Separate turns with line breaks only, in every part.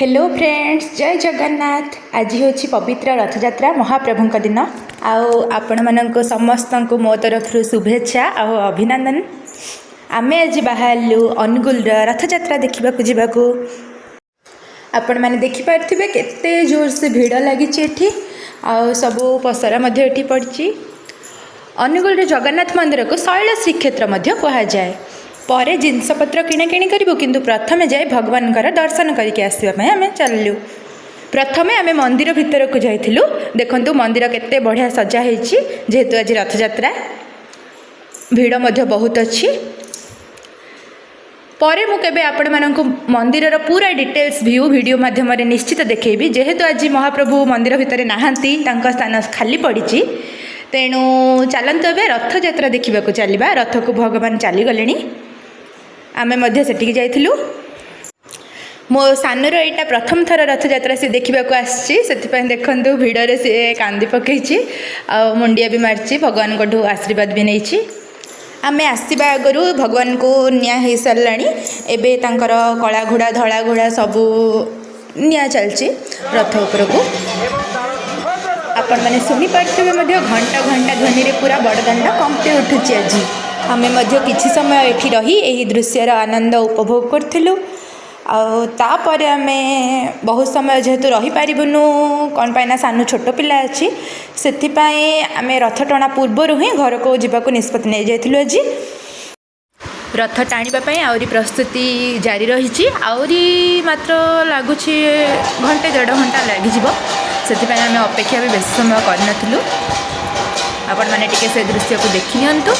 Hello friends, जय जगन्नाथ। आज हूँ पवित्र रथयात्रा महाप्रभु दिन। आपण मानक समस्त को मो तरफ शुभेच्छा और अभिनंदन। आमे आज बाहरलु अनुगुल रथयात्रा देखा जावाकू। आपण मैंने देखिपे केते जोर से भिड़ लगी सबू पसरा पड़ी। अनुगुल जगन्नाथ मंदिर को शैल श्रीक्षेत्र कह जाए। पर जिनपतर किणाकिणी करूँ किंतु प्रथमे जाए भगवान दर्शन करके आसवाई आम चलू। प्रथमे आम मंदिर भितर को जाइलु। देखु मंदिर केते बढ़िया सजा है जेहेतु आज रथयात्रा भिड़ बहुत अच्छी। पर मुझे आपण मानक मंदिर पूरा डिटेल्स व्यू वीडियो माध्यम निश्चित देखी। जेहेतु आज महाप्रभु मंदिर भितर नहांती स्थान खाली पड़ी तेणु चलतु ए रथयात्रा देखा चलवा। रथ को भगवान चलीगले आमे मध्य सेटिक जाइलु। मो सानर यहाँ प्रथम थर रथयात्रा से देखा आसी देखु भिड़े सी कांदी पकई मुंडिया भी मारी भगवान को आशीर्वाद भी नहीं। आमे आसवा आगु भगवान को निया हो सारा एवं कला घोड़ा धला घोड़ा सबू निया चलती रथ उपर को। आपण मैंने शुणी पार्थे घंटा घंटा ध्वनि पूरा बड़दाण्ड कंपी उठुची। आज आमे किछि समय एठी रही एही दृश्यर आनंद उपभोग करथिलु। तापर आमे बहुत समय जेहेतु रही पारिबुनु कौन पाइना सानू छोट पिला अच्छी से आमे रथ टणा पूर्वर ही घर को जीवाकू निष्पत्ति नहीं जाइलु। आज रथ टाणीबा आहरी प्रस्तुति जारी रही। आहरी मात्र लगुच घंटे 1.5 घंटा लग से आम अपेक्षा भी बेस समय करनथिलु। आपण माने टिके से दृश्य को देखि नियंतु।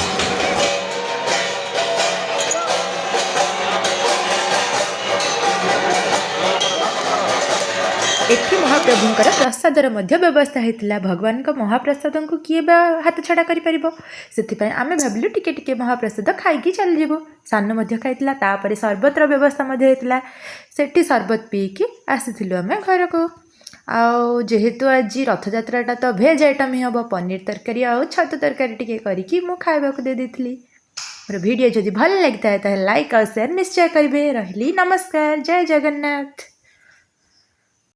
एठी महाप्रभुंकर प्रसादर मध्य व्यवस्था होता। भगवान का महाप्रसाद को किए बा हाथ छड़ा करि परिबो। सेथिपई आमे भाबिलु टिके टिके महाप्रसाद खाइकी चल जीवो। सानु मध्य खाइतला तापरे सर्बत्र व्यवस्था मध्य होता। सेठी सर्बत पीकी आसीथिलु आमे घर को। आउ जेहेतु आज रथयात्राटा तो भेज आइटम ही हम पनीर तरकारी आउ छतु तरकारी टिके करिकी मु खाइबा को दे देथिली। मोर वीडियो जदि भल लगता है तो लाइक और शेयर निश्चय करेंगे। रही नमस्कार, जय जगन्नाथ।